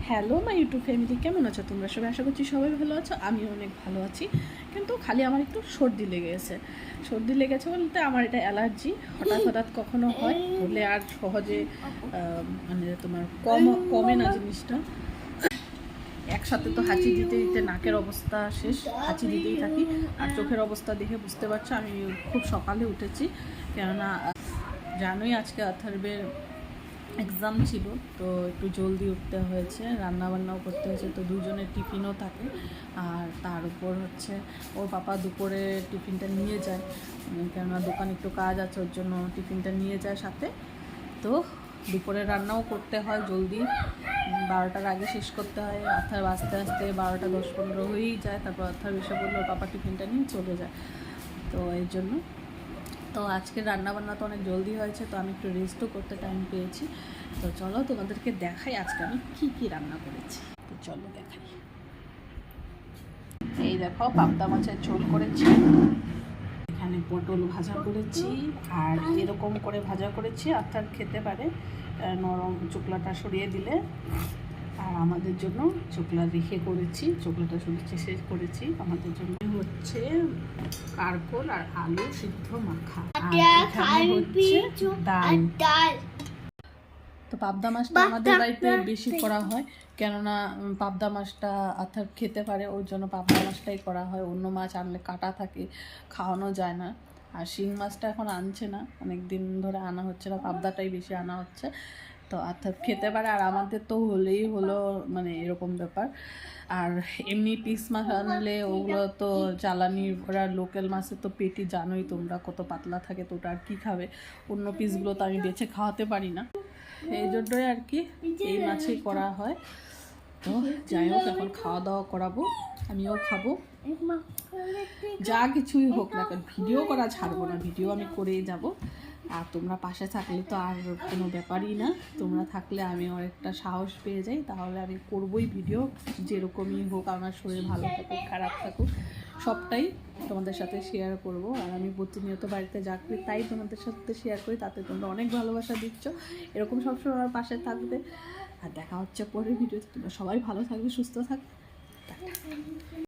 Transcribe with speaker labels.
Speaker 1: Hello my YouTube family, কেমন আছো তোমরা সবাই? আশা করছি সবাই ভালো আছো, আমিও অনেক ভালো আছি। কিন্তু খালি আমার একটু সর্দি লেগেছে। সর্দি লেগেছে বলতে আমার এটা অ্যালার্জি, হঠাৎ হঠাৎ কখনো হয়, হলে আর সহজে মানে তোমার কমে না জিনিসটা। একসাথে তো হাঁচি দিতে দিতে নাকের অবস্থা শেষ, হাঁচি দিতেই থাকি। আর চোখের অবস্থা দেখে বুঝতে পারছো আমি খুব সকালে উঠেছি, কেননা জানোই আজকে অথর্বের এক্সাম ছিল, তো একটু জলদি উঠতে হয়েছে, রান্নাবান্নাও করতে হয়েছে, তো দুজনের টিফিনও থাকে। আর তার উপর হচ্ছে ওর পাপা দুপুরে টিফিনটা নিয়ে যায়, কেননা দোকানে একটু কাজ আছে, ওর জন্য টিফিনটা নিয়ে যায় সাথে। তো দুপুরে রান্নাও করতে হয় জলদি, 12টার আগে শেষ করতে হয়। অর্থাৎ আস্তে আস্তে 12টা 10-15 হয়েই যায়, তারপর অর্থাৎ এসে বললো পাপা টিফিনটা নিয়ে চলে যায়। তো এর জন্য তো আজকে রান্নাবান্না তো অনেক জলদি হয়েছে, তো আমি একটু রেস্টও করতে টাইম পেয়েছি। তো চলো তোমাদেরকে দেখাই আজকে আমি কি কি রান্না করেছি। তো চলো দেখাই। এই দেখো, পাবদা মাছের ঝোল করেছি, এখানে পটল ভাজা করেছি, আর এরকম করে ভাজা করেছি, অর্থাৎ খেতে পারে নরম চোকলাটা সরিয়ে দিলে। আর আমাদের জন্য চোকলা রেখে করেছি, চোকলাটা সরিয়ে শেষ করেছি। আমাদের জন্য হচ্ছে কারকোল আর আলু সিদ্ধ মাখা, আর এখানে হচ্ছে ডাল। তো পাবদা মাছটা আমাদের বাড়িতে বেশি করা হয়, কেননা পাবদা মাছটা অর্থাৎ খেতে পারে, ওর জন্য পাবদা মাছটাই করা হয়। অন্য মাছ আনলে কাটা থাকে, খাওয়ানো যায় না। আর শিং মাছটা এখন আনছে না, অনেক দিন ধরে আনা হচ্ছে না, পাবদাটাই বেশি আনা হচ্ছে। তো অর্থাৎ খেতে পারে, আর আমাদের তো হলেই হলো, মানে এরকম ব্যাপার। আর এমনি পিস মাছ আনলে ওগুলো তো জ্বালানি, ওরা লোকাল মাছের তো পেটি জানোই তোমরা কত পাতলা থাকে, তো ওটা আর কী খাবে। অন্য পিসগুলো তো আমি বেছে খাওয়াতে পারি না, এই জন্যই আর কি এই মাছই করা হয়। তো যাই হোক, এখন খাওয়া দাওয়া করাবো, আমিও খাবো। যা কিছুই হোক না কেন ভিডিও করা ছাড়বো না, ভিডিও আমি করেই যাব। আর তোমরা পাশে থাকলে তো আর কোনো ব্যাপারই না, তোমরা থাকলে আমি একটা সাহস পেয়ে যাই, তাহলে আমি করবোই ভিডিও, যেরকমই হোক, আমার শরীর ভালো থাকুক খারাপ থাকুক সবটাই তোমাদের সাথে শেয়ার করব। আর আমি প্রতিনিয়ত বাড়িতে যা করি তাই তোমাদের সাথে শেয়ার করি, তাতে তোমরা অনেক ভালোবাসা দিচ্ছ, এরকম সবসময় আমার পাশে থাকবে। আর দেখা হচ্ছে পরের ভিডিওতে, তোমরা সবাই ভালো থাকবে, সুস্থ থাকবে।